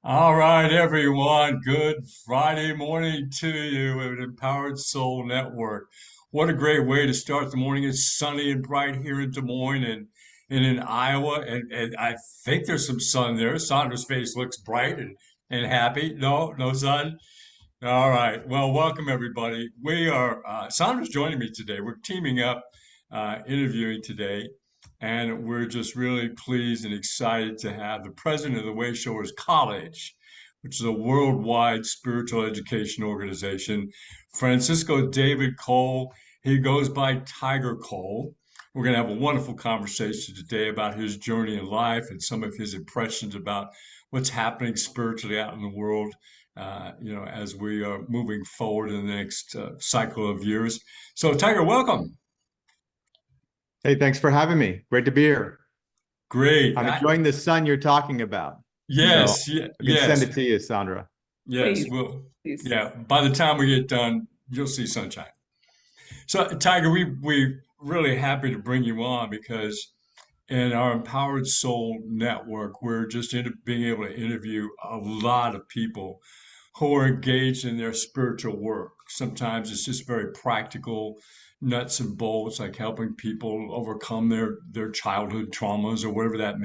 All right, everyone. Good Friday morning to you at Empowered Soul Network. What a great way to start the morning. It's sunny and bright here in Des Moines and in Iowa. And I think there's some sun there. Sandra's face looks bright and happy. No, no sun. All right. Well, welcome everybody. Sandra's joining me today. We're teaming up, interviewing today, and we're just really pleased and excited to have the president of the Wayshowers College, which is a worldwide spiritual education organization, Francisco David Coll. He goes by Tiger Coll. We're going to have a wonderful conversation today about his journey in life and some of his impressions about what's happening spiritually out in the world as we are moving forward in the next cycle of years. So, Tiger, welcome. Hey, thanks for having me. Great to be here. Great. I'm enjoying the sun you're talking about. So I can send Yes, it to you, Sandra. yes. Please, Well, please. yeah. By the time we get done, you'll see sunshine. So, Tiger, we really happy to bring you on because in our Empowered Soul Network, we're just being able to interview a lot of people who are engaged in their spiritual work. Sometimes it's just very practical, nuts and bolts, like helping people overcome their childhood traumas or whatever that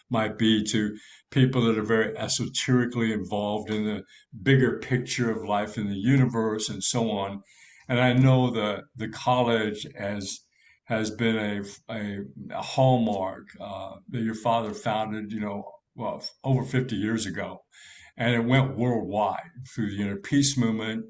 might be, to people that are very esoterically involved in the bigger picture of life in the universe and so on. And I know the college has been a hallmark that your father founded, well, over 50 years ago. And it went worldwide through the inner peace movement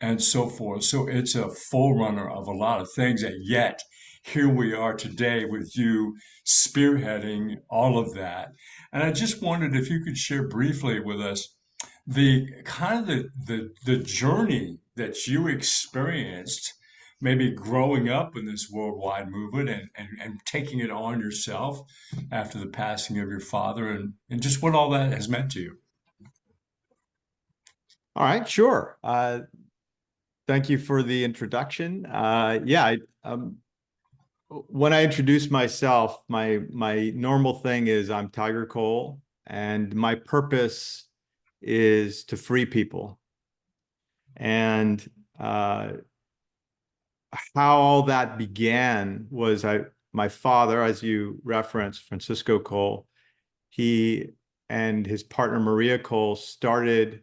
and so forth. So it's a forerunner of a lot of things. And yet, here we are today with you spearheading all of that. And I just wondered if you could share briefly with us the kind of the journey that you experienced maybe growing up in this worldwide movement and taking it on yourself after the passing of your father and just what all that has meant to you. All right, sure. Thank you for the introduction. When I introduce myself, my normal thing is I'm Tiger Cole, and my purpose is to free people. And how all that began was my father, as you referenced, Francisco Cole, he and his partner Maria Cole started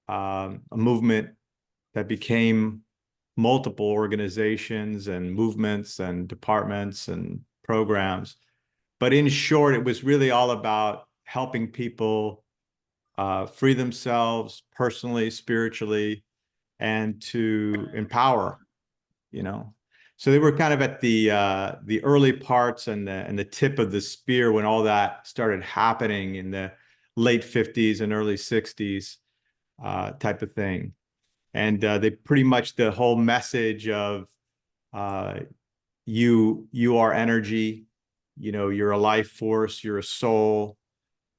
a movement that became multiple organizations and movements and departments and programs. But in short, it was really all about helping people free themselves personally, spiritually, and to empower, you know. So they were kind of at the early parts and the tip of the spear when all that started happening in the late 50s and early 60s, type of thing. And they pretty much, the whole message of uh, you are energy, you're a life force, you're a soul.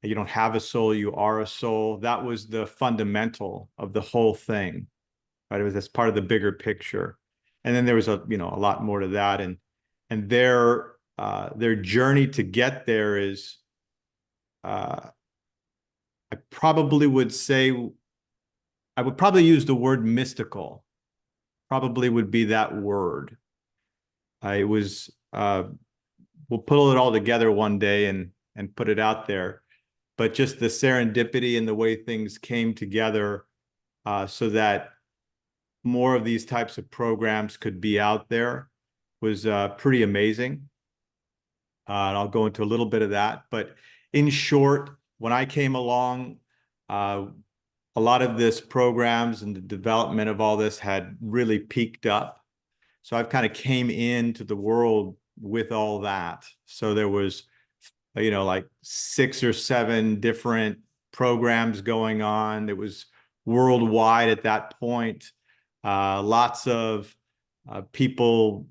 You don't have a soul, you are a soul. That was the fundamental of the whole thing, right? It was as part of the bigger picture. And then there was a lot more to that. And their journey to get there is, I probably would say, I would probably use the word mystical, probably would be that word. I was, we'll pull it all together one day and put it out there. But just the serendipity and the way things came together, so that more of these types of programs could be out there was pretty amazing. And I'll go into a little bit of that. But in short, when I came along, a lot of this programs and the development of all this had really peaked up. So I've kind of came into the world with all that. So there was, like 6 or 7 different programs going on. It was worldwide at that point. Lots of people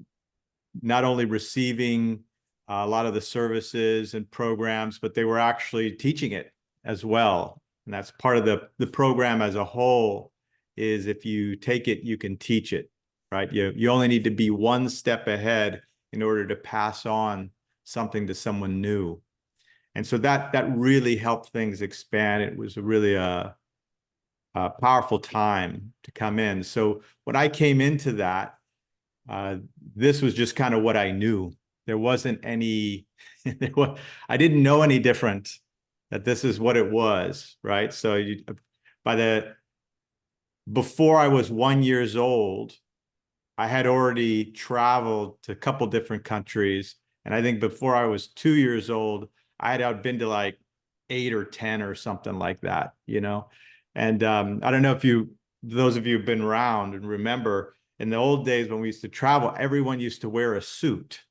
not only receiving a lot of the services and programs, but they were actually teaching it as well. And that's part of the program as a whole, is if you take it, you can teach it, right? You only need to be one step ahead in order to pass on something to someone new. And so that really helped things expand. It was really a powerful time to come in. So when I came into that, uh, this was just kind of what I knew. There wasn't any, I didn't know any different, that this is what it was, right? So by the, before I was 1 years old, I had already traveled to a couple different countries. And I think before I was 2 years old, I had been to like 8 or 10 or something like that, you know? And I don't know if those of you who've been around and remember in the old days when we used to travel, everyone used to wear a suit,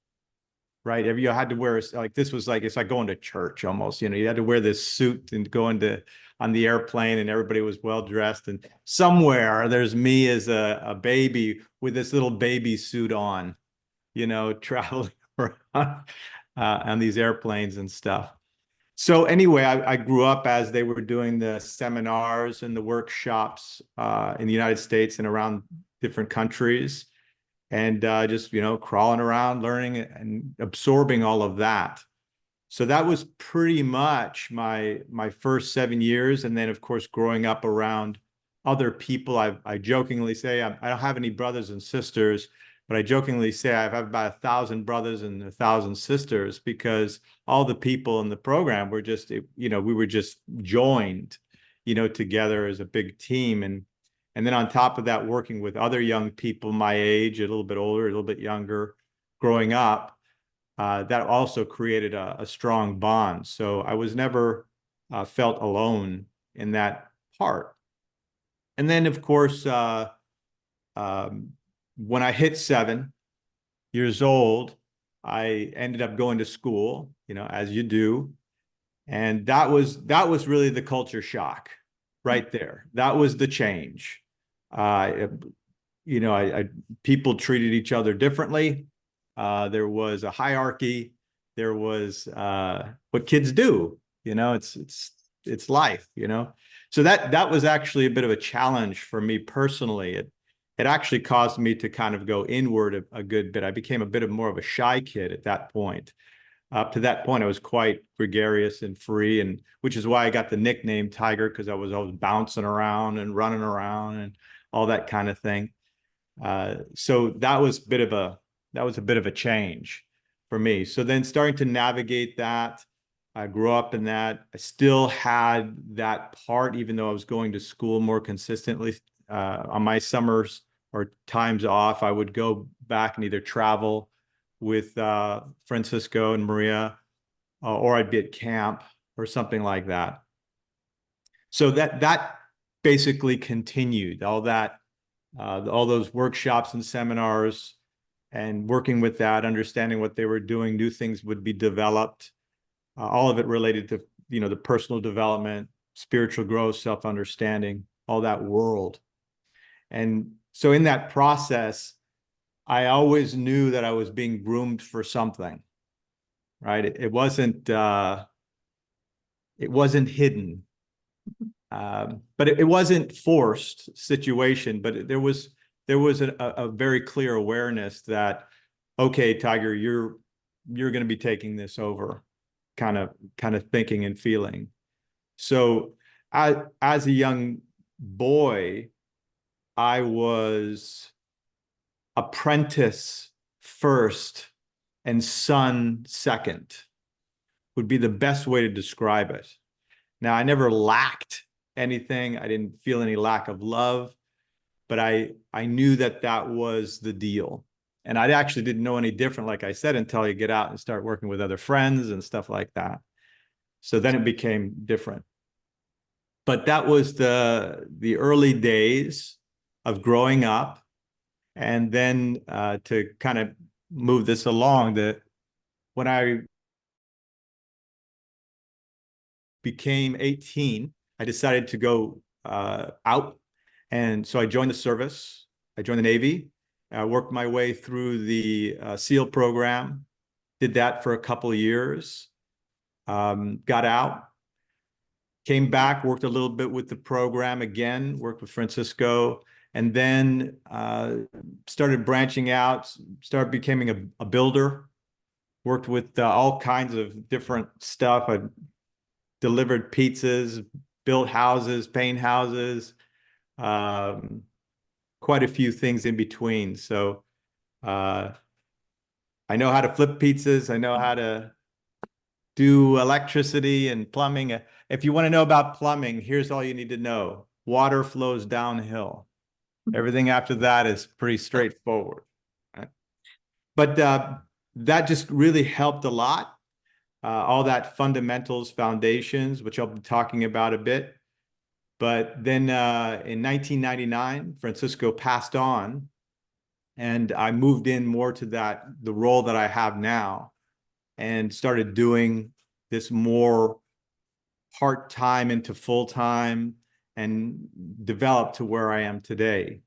right? You had to wear, like, this was like, it's like going to church almost, you know, you had to wear this suit and go into on the airplane, and everybody was well dressed. And somewhere there's me as a baby with this little baby suit on, you know, traveling around on these airplanes and stuff. So anyway, I grew up as they were doing the seminars and the workshops in the United States and around different countries, and just, you know, crawling around, learning and absorbing all of that. So that was pretty much my first 7 years. And then, of course, growing up around other people. I jokingly say I don't have any brothers and sisters, but I jokingly say I have about 1,000 brothers and 1,000 sisters, because all the people in the program were just, you know, we were just joined, you know, together as a big team. And then on top of that, working with other young people my age, a little bit older, a little bit younger, growing up, that also created a strong bond. So I was never felt alone in that part. And then, of course, um, when I hit 7 years old, I ended up going to school, you know, as you do. And that was really the culture shock right there. That was the change. Uh, you know, people treated each other differently. There was a hierarchy. There was what kids do. You know, it's life. You know, so that was actually a bit of a challenge for me personally. It actually caused me to kind of go inward a good bit. I became a bit of more of a shy kid at that point. Up to that point, I was quite gregarious and free, and which is why I got the nickname Tiger, because I was always bouncing around and running around and all that kind of thing. So that was a bit of a change for me. So then starting to navigate that, I grew up in that. I still had that part, even though I was going to school more consistently. On my summers or times off, I would go back and either travel with Francisco and Maria, or I'd be at camp or something like that. So that basically continued all those workshops and seminars, and working with that, understanding what they were doing, new things would be developed, all of it related to, you know, the personal development, spiritual growth, self-understanding, all that world. And so in that process, I always knew that I was being groomed for something, right? It wasn't hidden. But it wasn't forced situation, but there was a very clear awareness that, okay, Tiger, you're going to be taking this over, kind of thinking and feeling. So as a young boy, I was apprentice first and son second, would be the best way to describe it. Now, I never lacked anything. I didn't feel any lack of love, but I knew that was the deal. And I actually didn't know any different, like I said, until you get out and start working with other friends and stuff like that. So then it became different. But that was the early days of growing up. And then to kind of move this along, that when I became 18, I decided to go out. And so I joined the service. I joined the Navy. I worked my way through the SEAL program, did that for a couple of years, got out, came back, worked a little bit with the program again, worked with Francisco, and then started branching out, started becoming a builder, worked with all kinds of different stuff. I delivered pizzas, built houses, paint houses, um, quite a few things in between. So uh, I know how to flip pizzas. I know how to do electricity and plumbing. If you want to know about plumbing, here's all you need to know. Water flows downhill. Everything after that is pretty straightforward. Right? But that just really helped a lot. All that fundamentals, foundations, which I'll be talking about a bit. But then in 1999, Francisco passed on, and I moved in more to the role that I have now, and started doing this more part-time into full-time, and developed to where I am today.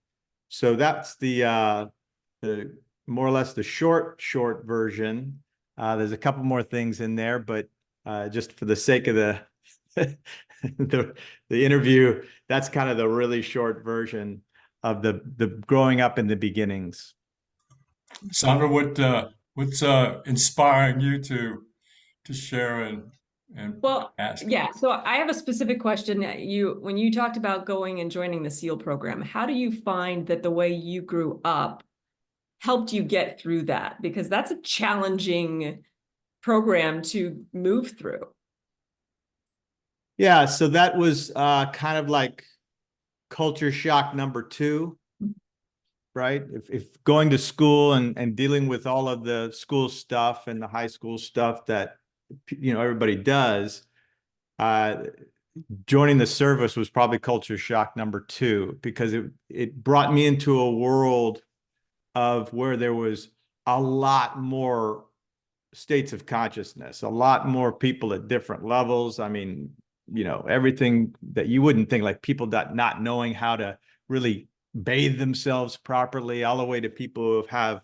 So that's the more or less the short version. There's a couple more things in there, but just for the sake of the the interview, that's kind of the really short version of the growing up in the beginnings. Sandra, what's inspiring you to share and Well, ask? yeah, so I have a specific question. When you talked about going and joining the SEAL program, how do you find that the way you grew up helped you get through that? Because that's a challenging program to move through. Yeah, so that was kind of like culture shock number two, right? If going to school and dealing with all of the school stuff and the high school stuff that everybody does, uh, joining the service was probably culture shock number two, because it brought me into a world of where there was a lot more states of consciousness, a lot more people at different levels. I mean, everything that you wouldn't think, like people that not knowing how to really bathe themselves properly, all the way to people who have,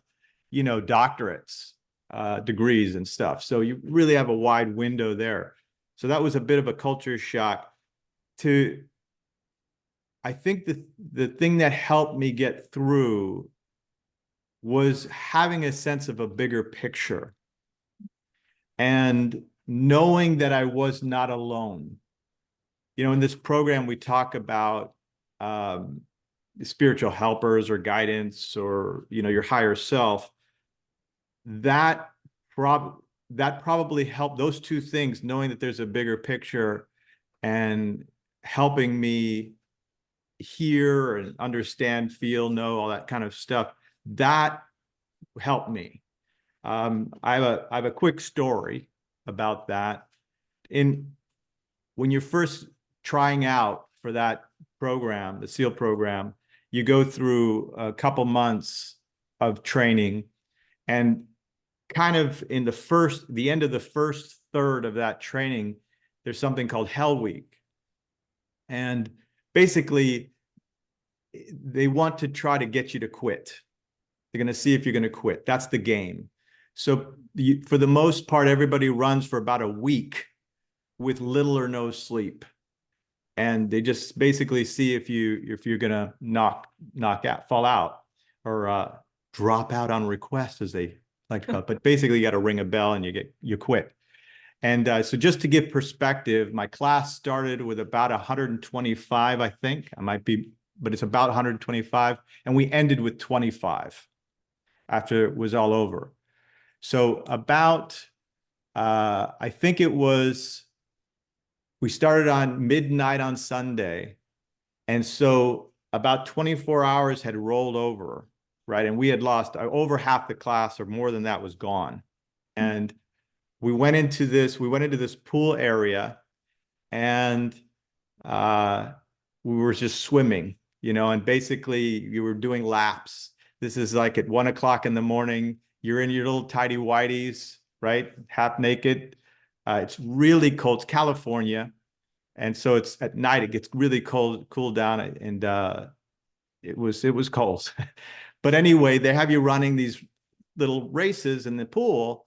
doctorates, degrees and stuff. So you really have a wide window there. So that was a bit of a culture shock. I think the thing that helped me get through was having a sense of a bigger picture, and knowing that I was not alone. In this program, we talk about um, spiritual helpers or guidance, or, your higher self. That probably helped, those two things, knowing that there's a bigger picture and helping me hear and understand, feel, know, all that kind of stuff. That helped me. I have a quick story about that. When you're first trying out for that program, the SEAL program, you go through a couple months of training, and kind of in the end of the first third of that training, there's something called Hell Week. And basically, they want to try to get you to quit. They're going to see if you're going to quit. That's the game. So for the most part, everybody runs for about a week with little or no sleep. And they just basically see if you're going to knock out, fall out, or drop out on request, as they like to call it. But basically, you got to ring a bell and you quit. And so just to give perspective, my class started with about 125, I think. I might be, but it's about 125. And we ended with 25 after it was all over. So I think we started on midnight on Sunday. And so about 24 hours had rolled over, right? And we had lost over half the class, or more than that was gone. And we went into this pool area, and we were just swimming, and basically you were doing laps. This is like at 1 o'clock in the morning. You're in your little tidy whities, right? Half naked. It's really cold. It's California. And so it's at night, it gets really cold, cool down. And it was cold. But anyway, they have you running these little races in the pool.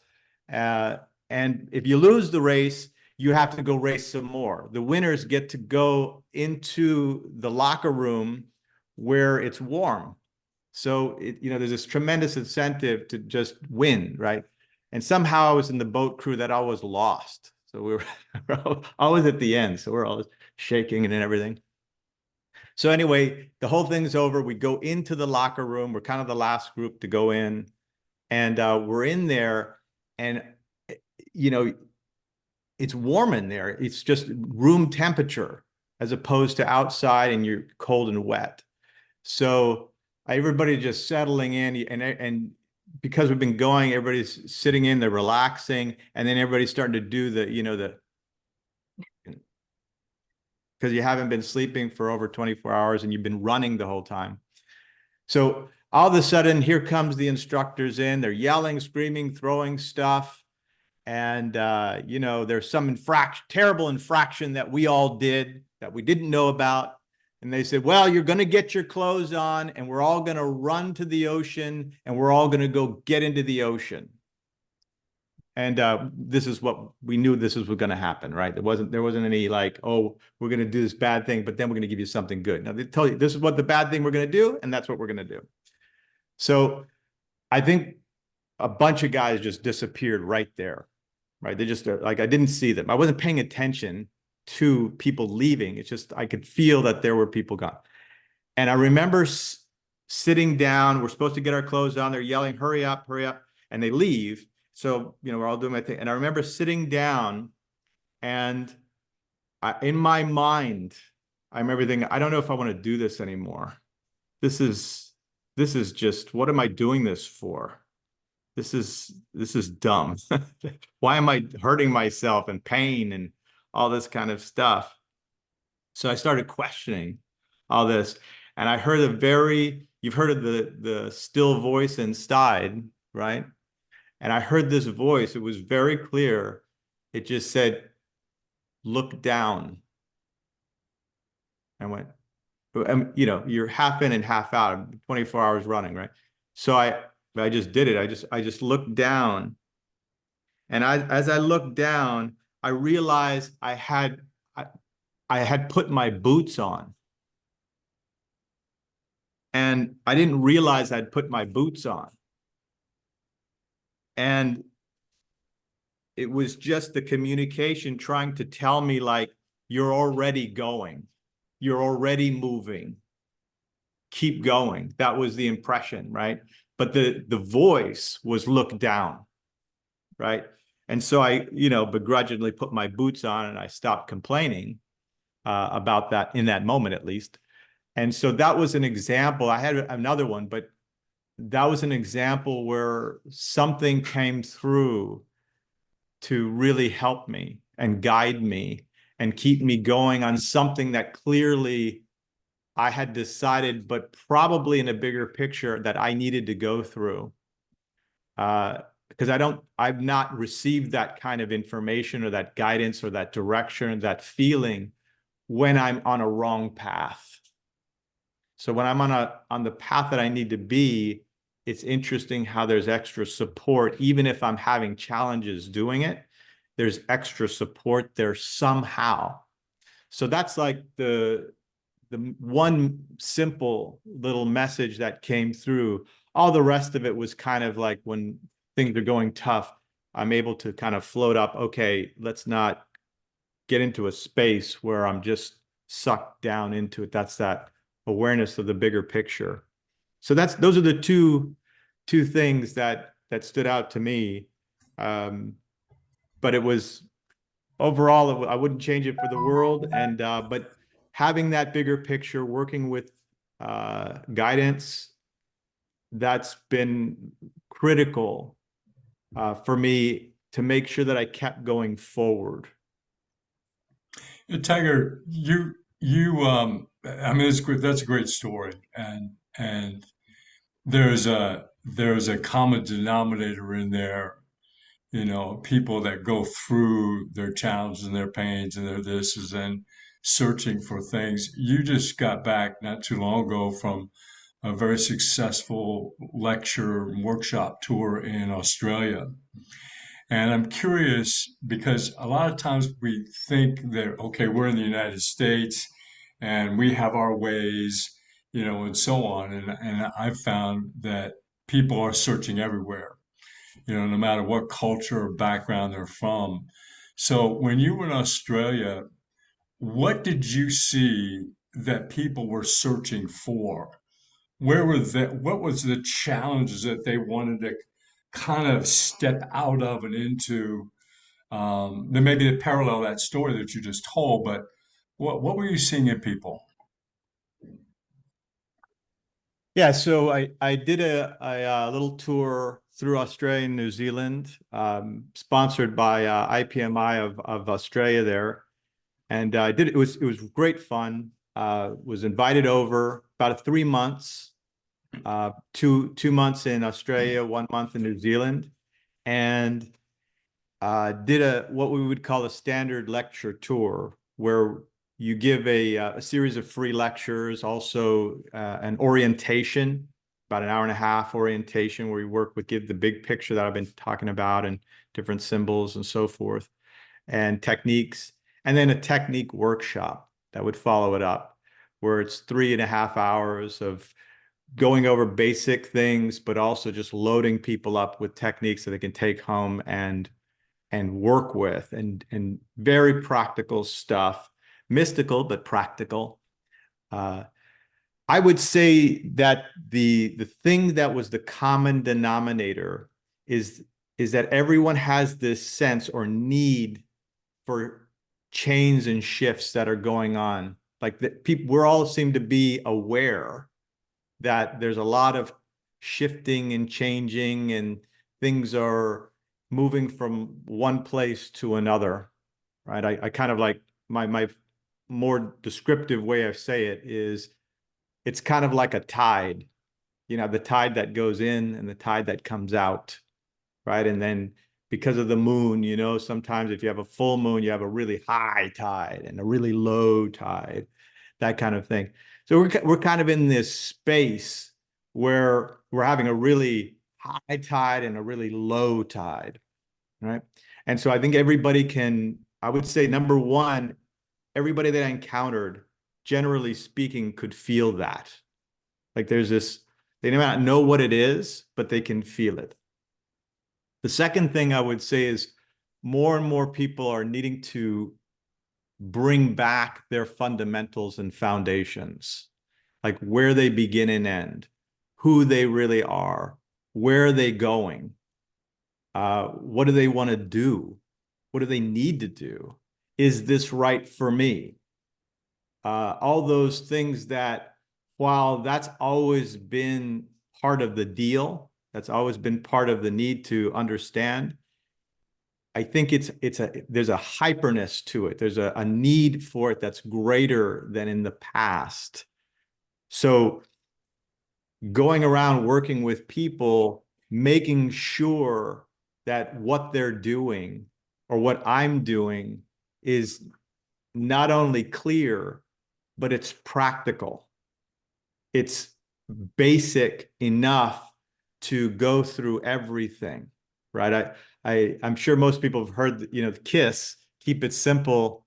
And if you lose the race, you have to go race some more. The winners get to go into the locker room where it's warm. So there's this tremendous incentive to just win, right? And somehow I was in the boat crew that I was lost. So we were always at the end. So we're always shaking and everything. So anyway, the whole thing's over. We go into the locker room. We're kind of the last group to go in. And we're in there. And, you know, it's warm in there. It's just room temperature as opposed to outside and you're cold and wet. So everybody just settling in, and because we've been going, everybody's sitting in, they're relaxing, and then everybody's starting to do the because you haven't been sleeping for over 24 hours and you've been running the whole time. So all of a sudden, here comes the instructors in. They're yelling, screaming, throwing stuff. And, there's some terrible infraction that we all did that we didn't know about. And they said, well, you're going to get your clothes on and we're all going to run to the ocean and we're all going to go get into the ocean. And this is what we knew this was going to happen, right? There wasn't any like, oh, we're going to do this bad thing, but then we're going to give you something good. Now they tell you this is what the bad thing we're going to do, and that's what we're going to do. So I think a bunch of guys just disappeared right there, right? They just like, I didn't see them. I wasn't paying attention to people leaving. It's just, I could feel that there were people gone. And I remember sitting down, we're supposed to get our clothes on. They're yelling, hurry up, hurry up. And they leave. So, we're all doing my thing. And I remember sitting down and in my mind, I remember thinking, I don't know if I want to do this anymore. This is just, what am I doing this for? This is dumb. Why am I hurting myself and pain and all this kind of stuff? So I started questioning all this. And I heard you've heard of the still voice inside, right? And I heard this voice. It was very clear. It just said, look down. I went, you're half in and half out, 24 hours running, right? So I just did it. I just looked down. And as I looked down, I realized I had put my boots on. And I didn't realize I'd put my boots on. And it was just the communication trying to tell me, like, you're already going. You're already moving. Keep going. That was the impression, right? But the voice was look down, right? And so I, begrudgingly put my boots on and I stopped complaining about that in that moment, at least. And so that was an example. I had another one, but that was an example where something came through to really help me and guide me and keep me going on something that clearly I had decided, but probably in a bigger picture, that I needed to go through. Because I've not received that kind of information or that guidance or that direction, or that feeling when I'm on a wrong path. So when I'm on the path that I need to be, it's interesting how there's extra support. Even if I'm having challenges doing it, there's extra support there somehow. So that's like the one simple little message that came through. All the rest of it was kind of like, when things are going tough, I'm able to kind of float up. Okay, let's not get into a space where I'm just sucked down into it. That's that awareness of the bigger picture. So those are the two things that stood out to me. But it was overall, I wouldn't change it for the world. And but having that bigger picture, working with guidance, that's been critical for me to make sure that I kept going forward. Tiger, I mean, that's a great story, and there's a common denominator in there. People that go through their challenges and their pains and their thises and searching for things. You just got back not too long ago from a very successful lecture and workshop tour in Australia. And I'm curious because a lot of times we think that, okay, we're in the United States and we have our ways, and so on. And I've found that people are searching everywhere. no matter what culture or background they're from. So when you were in Australia, what did you see that people were searching for? What was the challenges that they wanted to kind of step out of and into? There may be a parallel that story that you just told, but what were you seeing in people? Yeah, so I did a little tour through Australia and New Zealand, sponsored by IPMI of Australia there, and I did it was great fun. Was invited over about 3 months, 2 months in Australia, 1 month in New Zealand, and did what we would call a standard lecture tour, where you give a series of free lectures, also an orientation, about an hour and a half orientation, where you give the big picture that I've been talking about and different symbols and so forth, and techniques, and then a technique workshop that would follow it up, where it's 3.5 hours of going over basic things, but also just loading people up with techniques that they can take home and work with, and very practical stuff, mystical but practical. Uh, I would say that the thing that was the common denominator is that everyone has this sense or need for change and shifts that are going on. Like that people, we all seem to be aware that there's a lot of shifting and changing, and things are moving from one place to another, right? I kind of like my more descriptive way I say it is it's kind of like a tide, the tide that goes in and the tide that comes out, right? And then because of the moon, sometimes if you have a full moon, you have a really high tide and a really low tide, that kind of thing. So we're kind of in this space where we're having a really high tide and a really low tide, right? And so I think I would say number one, everybody that I encountered, generally speaking, could feel that. Like they may not know what it is, but they can feel it. The second thing I would say is more and more people are needing to bring back their fundamentals and foundations, like where they begin and end, who they really are, where are they going, what do they want to do, what do they need to do, is this right for me? All those things that, while that's always been part of the deal, that's always been part of the need to understand, I think there's a hyperness to it. There's a need for it that's greater than in the past. So going around working with people, making sure that what they're doing or what I'm doing is not only clear, but it's practical. It's basic enough to go through everything, right? I'm sure most people have heard, the KISS, keep it simple.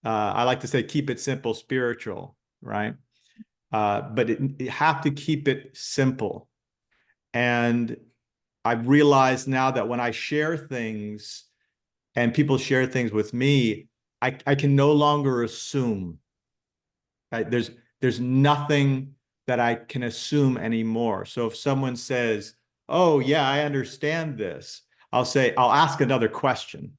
I like to say, keep it simple, spiritual, right? But you have to keep it simple. And I've realized now that when I share things and people share things with me, I can no longer assume. Right? There's nothing that I can assume anymore. So if someone says, "Oh, yeah, I understand this," I'll ask another question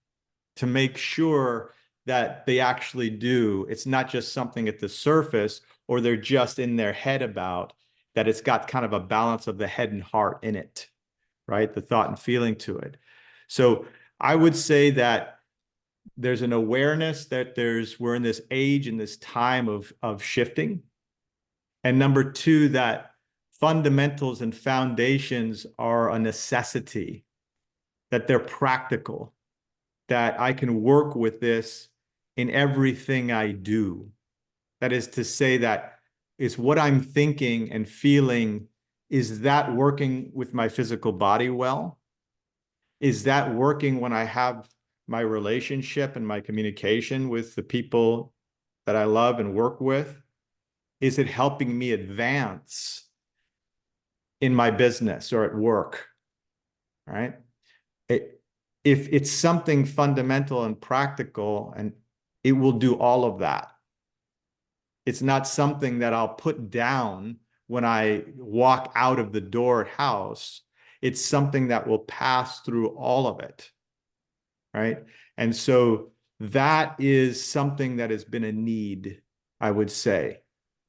to make sure that they actually do. It's not just something at the surface, or they're just in their head about that. It's got kind of a balance of the head and heart in it, right? The thought and feeling to it. So I would say that there's an awareness that we're in this age and this time of shifting. And number two, that fundamentals and foundations are a necessity, that they're practical, that I can work with this in everything I do. That is to say, that is what I'm thinking and feeling. Is that working with my physical body well? Is that working when I have my relationship and my communication with the people that I love and work with? Is it helping me advance in my business or at work? Right? if it's something fundamental and practical, and it will do all of that. It's not something that I'll put down when I walk out of the door house. It's something that will pass through all of it, right? And so that is something that has been a need, I would say,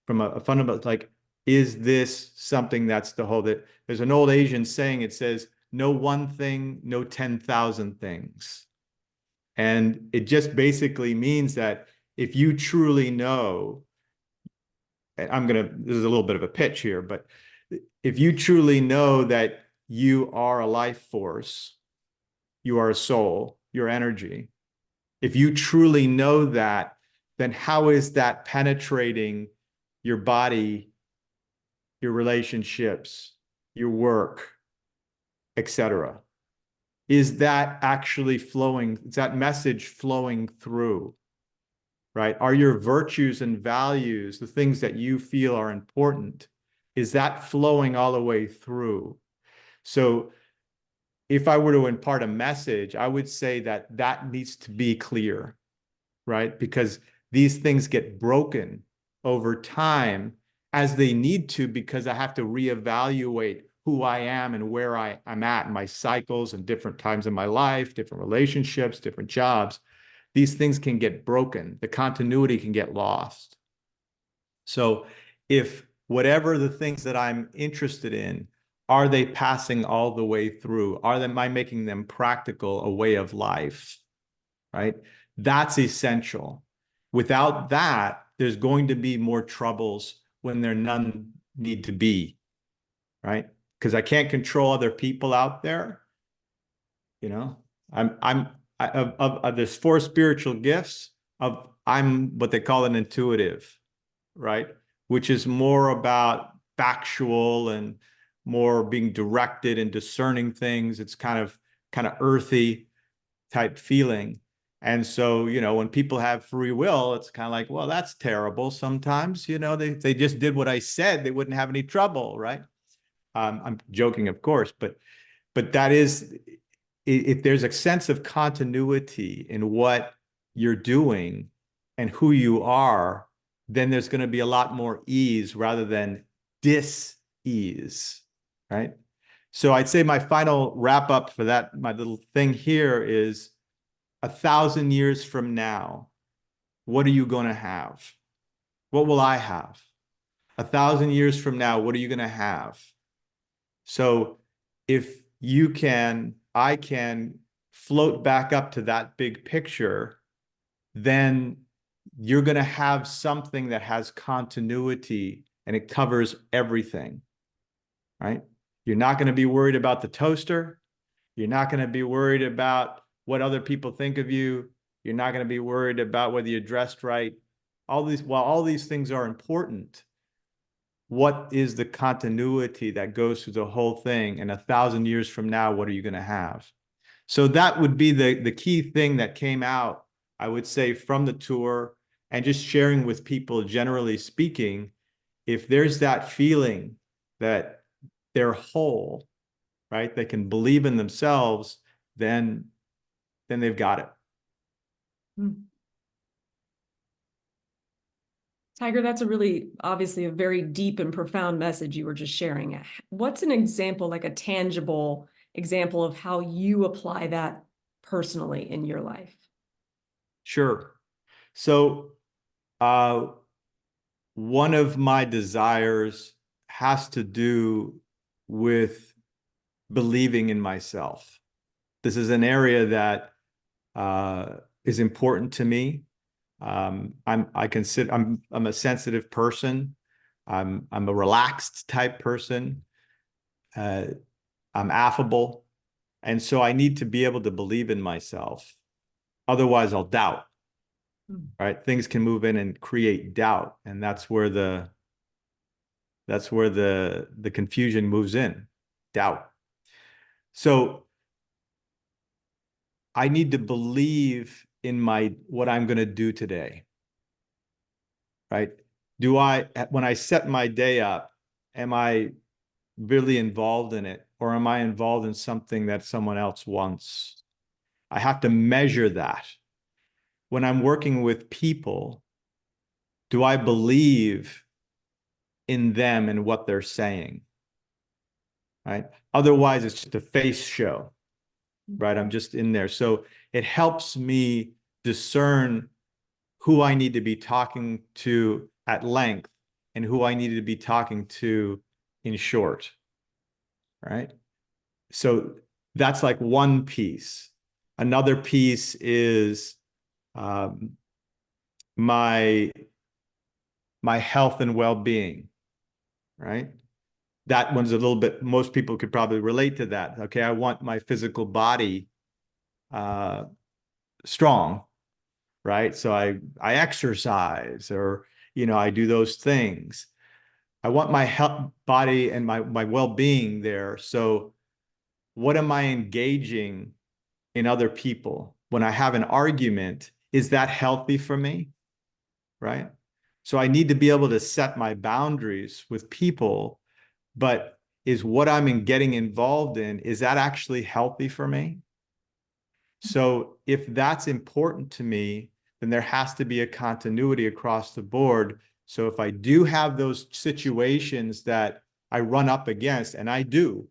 from a fundamental, like, is this something that's the whole, that there's an old Asian saying, it says, no one thing, no 10,000 things. And it just basically means that if you truly know, this is a little bit of a pitch here, but if you truly know that you are a life force, you are a soul, your energy, if you truly know that, then how is that penetrating your body, your relationships, your work, etc.? Is that actually flowing? Is that message flowing through? Right? Are your virtues and values, the things that you feel are important, is that flowing all the way through? So if I were to impart a message, I would say that that needs to be clear, right? Because these things get broken over time as they need to, because I have to reevaluate who I am and where I'm at in my cycles and different times in my life, different relationships, different jobs. These things can get broken. The continuity can get lost. So if whatever the things that I'm interested in, are they passing all the way through? Am I making them practical, a way of life, right? That's essential. Without that, there's going to be more troubles when there none need to be, right? Because I can't control other people out there. You know, of there's four spiritual gifts. I'm what they call an intuitive, right? Which is more about factual and more being directed and discerning things. It's kind of earthy type feeling. And so, when people have free will, it's kind of like, well, that's terrible. Sometimes, they just did what I said, they wouldn't have any trouble, right? I'm joking, of course, but that is, if there's a sense of continuity in what you're doing and who you are, then there's going to be a lot more ease rather than dis-ease, right? So I'd say my final wrap up for that, my little thing here is 1,000 years from now, what are you going to have? What will I have? 1,000 years from now, what are you going to have? So if I can float back up to that big picture, then you're going to have something that has continuity and it covers everything, right? You're not going to be worried about the toaster. You're not going to be worried about what other people think of you. You're not going to be worried about whether you're dressed right. While all these things are important, what is the continuity that goes through the whole thing? And 1,000 years from now, what are you going to have? So that would be the key thing that came out, I would say, from the tour, and just sharing with people, generally speaking, if there's that feeling that they're whole, right? They can believe in themselves, then they've got it. Tiger, that's obviously a very deep and profound message you were just sharing. What's an example, like a tangible example of how you apply that personally in your life? Sure. So one of my desires has to do with believing in myself. This is an area that is important to me. I'm a sensitive person. I'm a relaxed type person. I'm affable. And so I need to be able to believe in myself. Otherwise, I'll doubt. Right? Things can move in and create doubt. And that's where the confusion moves in. Doubt. So I need to believe in what I'm going to do today. Right? When I set my day up, am I really involved in it, or am I involved in something that someone else wants? I have to measure that. When I'm working with people, do I believe in them and what they're saying? Right? Otherwise, it's just a face show, right? I'm just in there. So it helps me discern who I need to be talking to at length and who I need to be talking to in short, right? So that's like one piece. Another piece is um, my health and well-being, right? That one's a little bit, most people could probably relate to that. Okay, I want my physical body strong, right? So I exercise, or I do those things. I want my health, body, and my well-being there. So what am I engaging in other people? When I have an argument, is that healthy for me? Right? So I need to be able to set my boundaries with people, but is what I'm getting involved in, is that actually healthy for me? So if that's important to me, then there has to be a continuity across the board. So if I do have those situations that I run up against, and I do,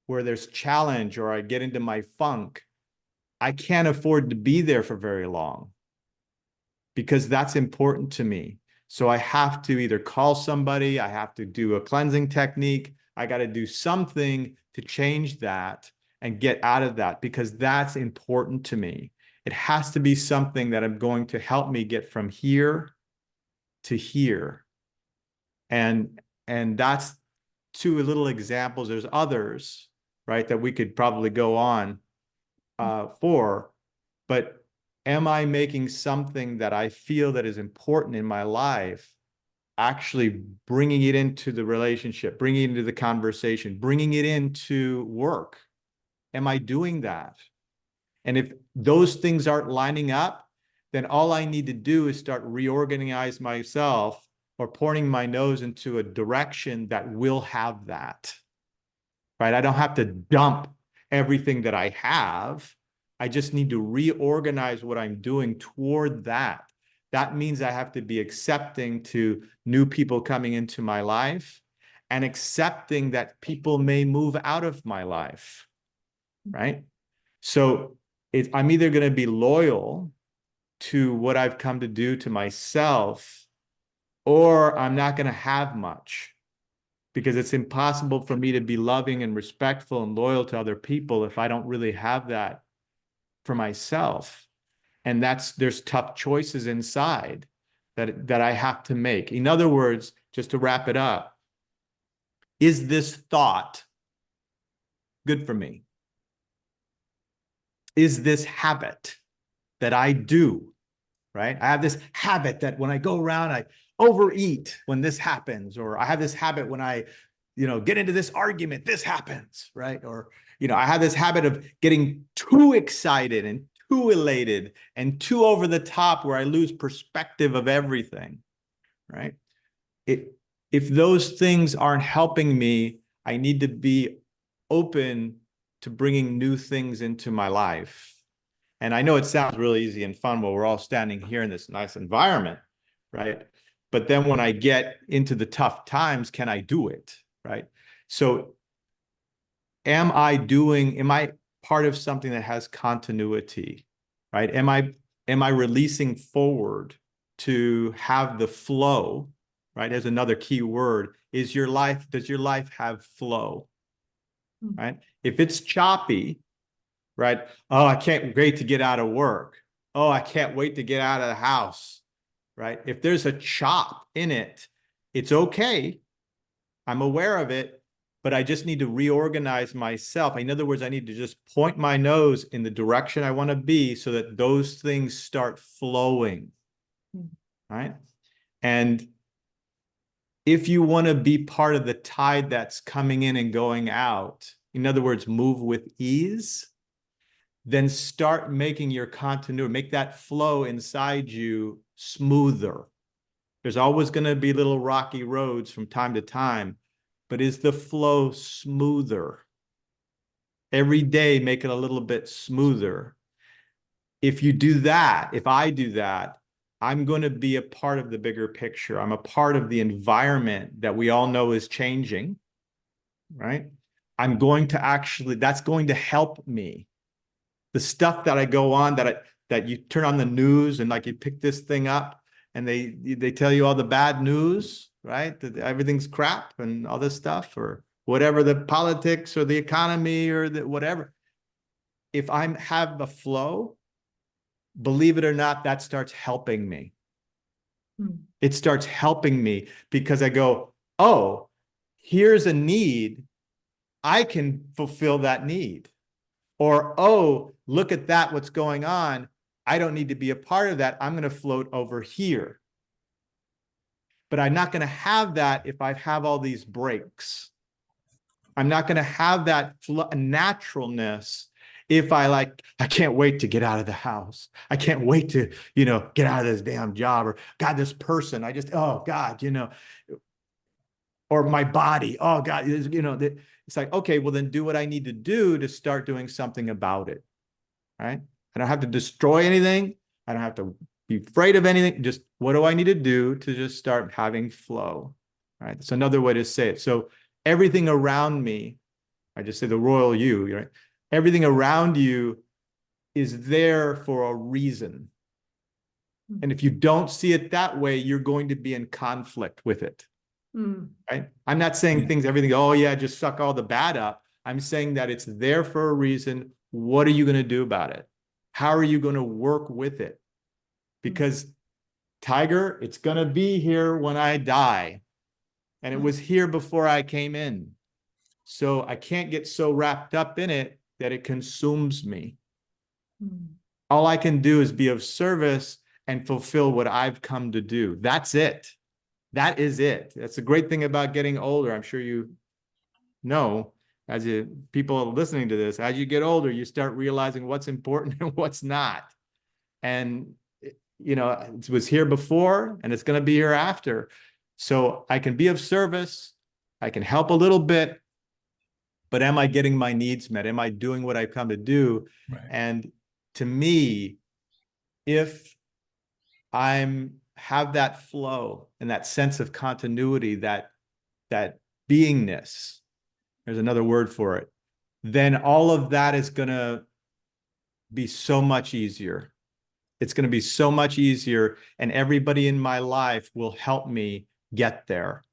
where there's challenge or I get into my funk, I can't afford to be there for very long because that's important to me. So I have to either call somebody, I have to do a cleansing technique, I got to do something to change that and get out of that because that's important to me. It has to be something that I'm going to help me get from here to here. And that's two little examples. There's others, right, that we could probably go on for, but am I making something that I feel that is important in my life, actually bringing it into the relationship, bringing it into the conversation, bringing it into work? Am I doing that? And if those things aren't lining up, then all I need to do is start reorganizing myself or pointing my nose into a direction that will have that, right? I don't have to dump everything that I have. I just need to reorganize what I'm doing toward that. That means I have to be accepting to new people coming into my life and accepting that people may move out of my life, right? So I'm either going to be loyal to what I've come to do to myself, or I'm not going to have much, because it's impossible for me to be loving and respectful and loyal to other people if I don't really have that for myself. And there's tough choices inside that I have to make. In other words, just to wrap it up, is this thought good for me? Is this habit that I do, right? I have this habit that when I go around, I overeat when this happens, or I have this habit when I, get into this argument, this happens, right? Or, I have this habit of getting too excited and too elated and too over the top where I lose perspective of everything, right? If those things aren't helping me, I need to be open to bringing new things into my life. And I know it sounds really easy and fun while we're all standing here in this nice environment, right? But then when I get into the tough times, can I do it, right? So am I part of something that has continuity, right? Am I releasing forward to have the flow, right? As another key word, does your life have flow, right? If it's choppy, right? Oh, I can't wait to get out of work. Oh, I can't wait to get out of the house, right? If there's a chop in it, it's okay. I'm aware of it, but I just need to reorganize myself. In other words, I need to just point my nose in the direction I want to be so that those things start flowing, right? And if you want to be part of the tide that's coming in and going out, in other words, move with ease, then start making your continuity, make that flow inside you smoother. There's always going to be little rocky roads from time to time, but is the flow smoother? Every day, make it a little bit smoother. If you do that, if I do that, I'm going to be a part of the bigger picture. I'm a part of the environment that we all know is changing, right? I'm going to actually, that's going to help me. The stuff that I go on, that you turn on the news and like you pick this thing up and they tell you all the bad news, right? That everything's crap and all this stuff, or whatever, the politics or the economy or the whatever. If I have a flow, believe it or not, that starts helping me. It starts helping me because I go, oh, here's a need. I can fulfill that need. Or, oh, look at that, what's going on. I don't need to be a part of that. I'm going to float over here. But I'm not going to have that if I have all these breaks. I'm not going to have that naturalness if I can't wait to get out of the house. I can't wait to, get out of this damn job, or God, this person, oh God, or my body. Oh God, it's like, okay, well then do what I need to do to start doing something about it. Right? I don't have to destroy anything. I don't have to be afraid of anything. Just what do I need to do to just start having flow? Right? It's another way to say it. So everything around me, I just say the royal you, right? Everything around you is there for a reason. And if you don't see it that way, you're going to be in conflict with it. Right? I'm not saying everything, oh yeah, just suck all the bad up. I'm saying that it's there for a reason. What are you going to do about it? How are you going to work with it? Because Tiger, it's going to be here when I die. And it was here before I came in. So I can't get so wrapped up in it that it consumes me. All I can do is be of service and fulfill what I've come to do. That's it. That is it. That's the great thing about getting older. I'm sure you know, people listening to this, as you get older, you start realizing what's important and what's not. And, it was here before and it's going to be here after. So I can be of service. I can help a little bit, but am I getting my needs met? Am I doing what I've come to do? Right. And to me, if have that flow and that sense of continuity, that beingness, there's another word for it, then all of that is going to be so much easier. It's going to be so much easier, and everybody in my life will help me get there,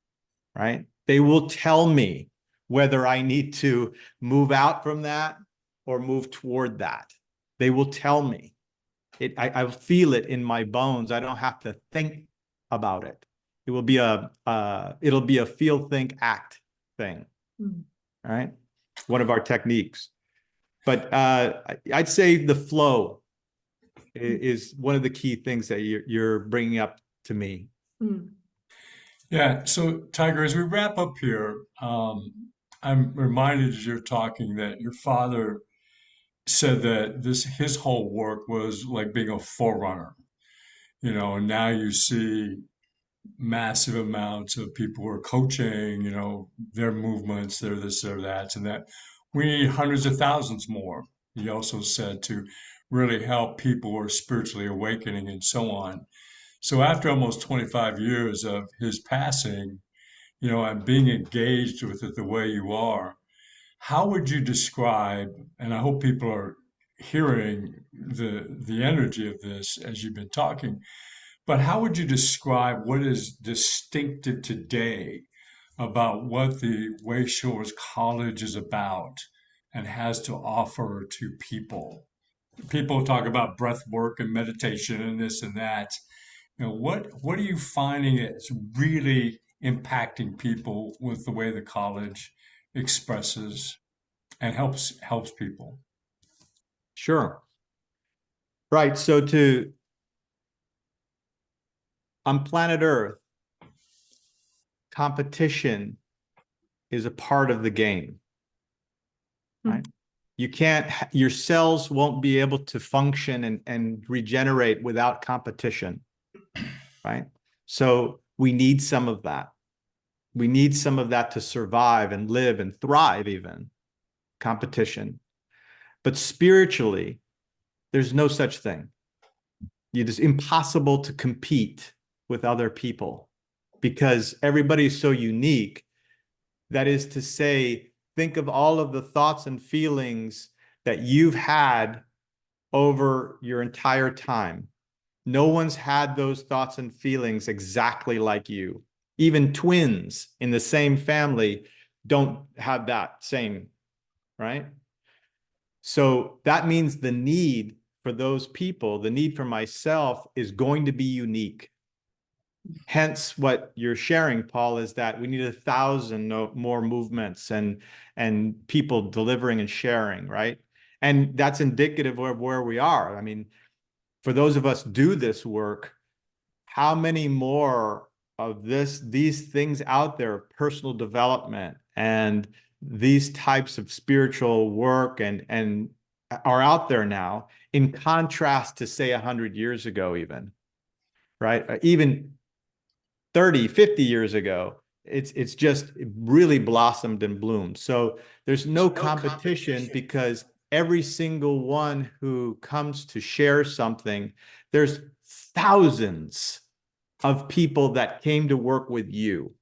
right? They will tell me whether I need to move out from that or move toward that. They will tell me. I feel it in my bones. I don't have to think about it. It will be it'll be a feel, think, act thing. Right? One of our techniques. But I'd say the flow is one of the key things that you're bringing up to me. Yeah. So, Tiger, as we wrap up here, I'm reminded as you're talking that your father said that his whole work was like being a forerunner, and now you see massive amounts of people who are coaching, their movements, their this, their that, and that we need hundreds of thousands more. He also said to really help people who are spiritually awakening and so on. So after almost 25 years of his passing, and being engaged with it the way you are, how would you describe, and I hope people are hearing the energy of this as you've been talking, but how would you describe what is distinctive today about what the Way Shores College is about and has to offer to people? People talk about breath work and meditation and this and that. What are you finding is really impacting people with the way the college expresses and helps people? Sure. Right. So on planet Earth, competition is a part of the game. Right? You can't, your cells won't be able to function and regenerate without competition. Right? So we need some of that. We need some of that to survive and live and thrive, even competition. But spiritually, there's no such thing. It is impossible to compete with other people because everybody's so unique. That is to say, think of all of the thoughts and feelings that you've had over your entire time. No one's had those thoughts and feelings exactly like you. Even twins in the same family don't have that same, right? So that means the need for those people, the need for myself is going to be unique. Hence, what you're sharing, Paul, is that we need 1,000 more movements and people delivering and sharing, right? And that's indicative of where we are. I mean, for those of us do this work, how many more of these things out there, personal development and these types of spiritual work and are out there now, in contrast to say 100 years ago, even, right? Even 30, 50 years ago, it's just really blossomed and bloomed. So there's no competition because every single one who comes to share something, there's thousands of people that came to work with you.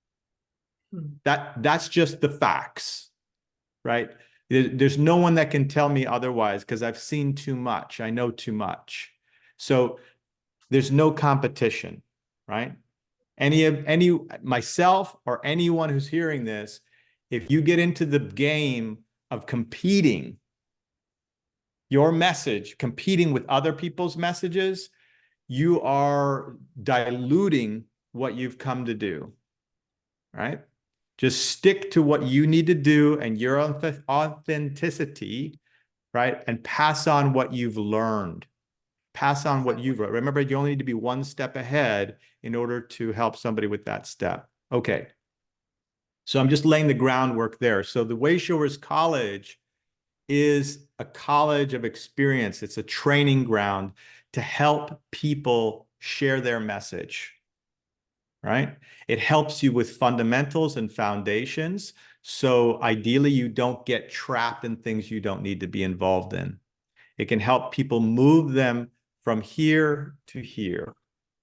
That's just the facts, right? There's no one that can tell me otherwise because I've seen too much. I know too much. So there's no competition, right? Any myself or anyone who's hearing this, if you get into the game of competing your message, competing with other people's messages, you are diluting what you've come to do, right? Just stick to what you need to do and your authenticity, right? And pass on what you've learned. Pass on what you've learned. Remember, you only need to be one step ahead in order to help somebody with that step. Okay. So I'm just laying the groundwork there. So the Wayshowers College is a college of experience. It's a training ground to help people share their message, right? It helps you with fundamentals and foundations. So ideally, you don't get trapped in things you don't need to be involved in. It can help people move them from here to here,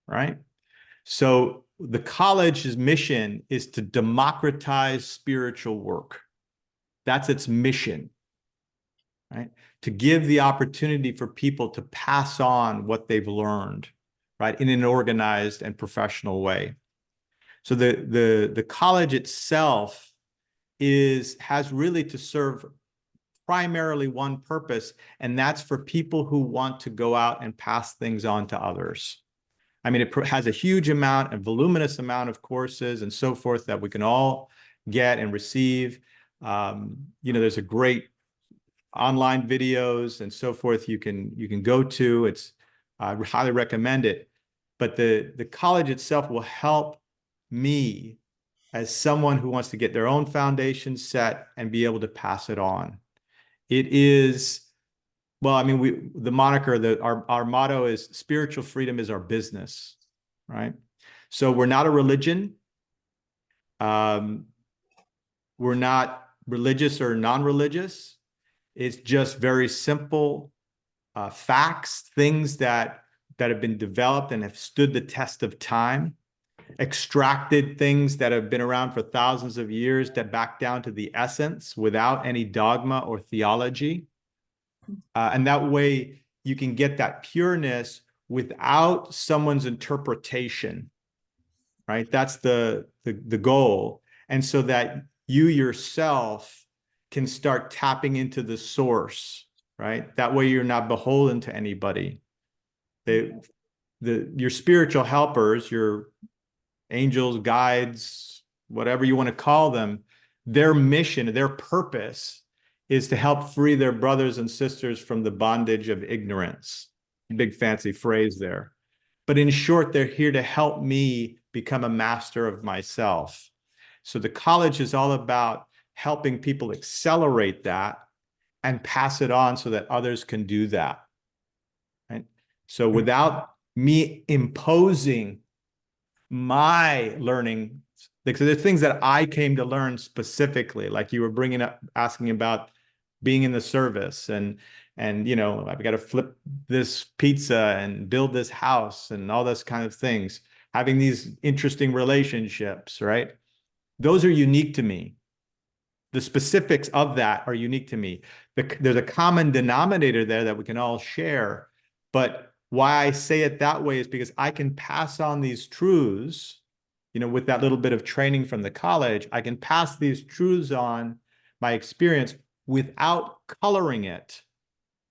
right? So the college's mission is to democratize spiritual work. That's its mission, right? To give the opportunity for people to pass on what they've learned, right, in an organized and professional way. So the college itself has really to serve primarily one purpose, and that's for people who want to go out and pass things on to others. I mean, it has a huge amount, a voluminous amount of courses and so forth that we can all get and receive. There's a great online videos and so forth you can go to. I highly recommend it. But the college itself will help me as someone who wants to get their own foundation set and be able to pass it on. It is, well, I mean, the moniker, our motto is spiritual freedom is our business, right? So we're not a religion. We're not religious or non-religious. It's just very simple facts, things that have been developed and have stood the test of time, extracted things that have been around for thousands of years that back down to the essence without any dogma or theology. And that way you can get that pureness without someone's interpretation, right? That's the goal. And so that you yourself can start tapping into the source, right? That way you're not beholden to anybody. Your spiritual helpers, your angels, guides, whatever you want to call them, their mission, their purpose is to help free their brothers and sisters from the bondage of ignorance. Big fancy phrase there. But in short, they're here to help me become a master of myself. So the college is all about helping people accelerate that and pass it on so that others can do that. Right? So without me imposing my learning, because there's things that I came to learn specifically, like you were bringing up, asking about being in the service and you know, I've got to flip this pizza and build this house and all this kind of things, having these interesting relationships, right? Those are unique to me. The specifics of that are unique to me. There's a common denominator there that we can all share. But why I say it that way is because I can pass on these truths, you know, with that little bit of training from the college, I can pass these truths on, my experience, without coloring it,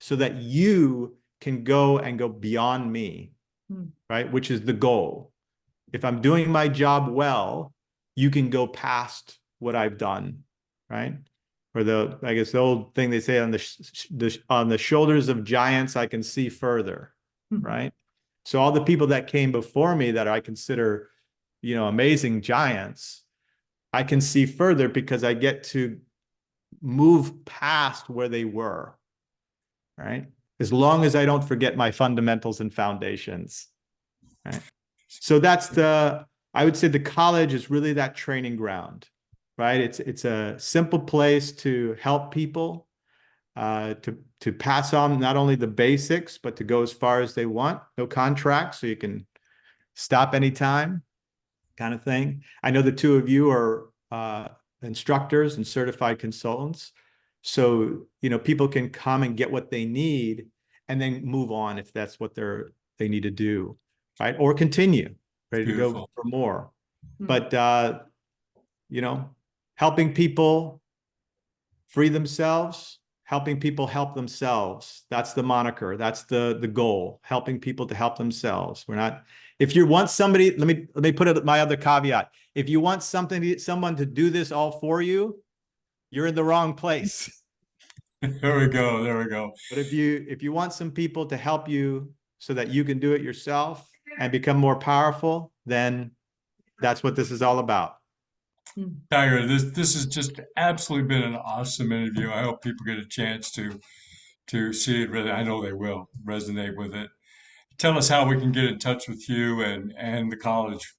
so that you can go and go beyond me, right? Which is the goal. If I'm doing my job well, you can go past what I've done, right? Or I guess the old thing they say, on the shoulders of giants, I can see further, right? So all the people that came before me that I consider, you know, amazing giants, I can see further because I get to move past where they were, right? As long as I don't forget my fundamentals and foundations, right? So I would say the college is really that training ground, right? It's a simple place to help people, to pass on not only the basics, but to go as far as they want. No contracts, so you can stop anytime, kind of thing. I know the two of you are instructors and certified consultants. So, you know, people can come and get what they need and then move on if that's what they need to do, right? Or continue, ready to go Beautiful. for more. But, you know, helping people free themselves, helping people help themselves. That's the moniker. That's the goal, helping people to help themselves. We're not, if you want somebody, let me put it, my other caveat. If you want someone to do this all for you, you're in the wrong place. There we go. There we go. But if you want some people to help you so that you can do it yourself and become more powerful, then that's what this is all about. Tiger, this has just absolutely been an awesome interview. I hope people get a chance to see it. Really, I know they will resonate with it. Tell us how we can get in touch with you and the college.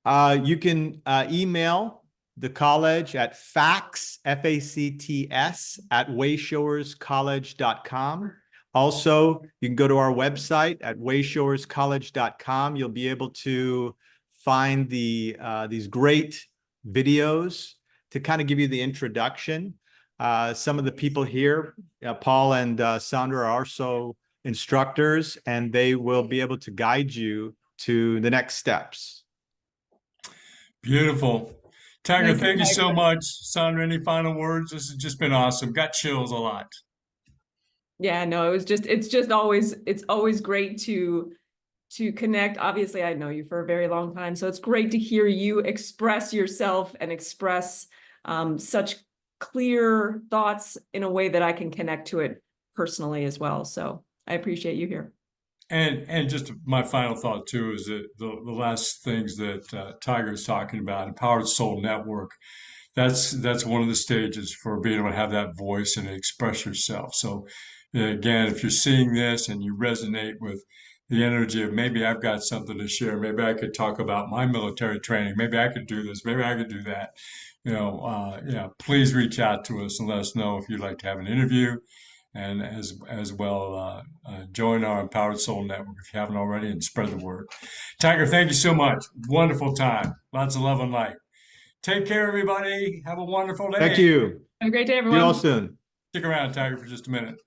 You can email the college at facts, FACTS, at wayshowerscollege.com. Also, you can go to our website at wayshowerscollege.com. You'll be able to find these great videos to kind of give you the introduction. Some of the people here, Paul and Sandra, are also instructors, and they will be able to guide you to the next steps. Beautiful. Tiger, Thank you, thank you so Tiger. much. Sandra, any final words? This has just been awesome. Got chills a lot. Yeah, no, it's always great to connect. Obviously, I know you for a very long time, so it's great to hear you express yourself and express such clear thoughts in a way that I can connect to it personally as well. So I appreciate you here. And just my final thought too is that the last things that Tiger is talking about, Empowered Soul Network, that's one of the stages for being able to have that voice and express yourself. So again, if you're seeing this and you resonate with the energy of maybe I've got something to share, maybe I could talk about my military training, maybe I could do this, maybe I could do that. Please reach out to us and let us know if you'd like to have an interview, and as well join our Empowered Soul Network if you haven't already, and spread the word. Tiger, thank you so much. Wonderful time. Lots of love and light. Take care, everybody. Have a wonderful Thank day. you. Have a great day, See you all everyone. soon. Stick around, Tiger, for just a minute.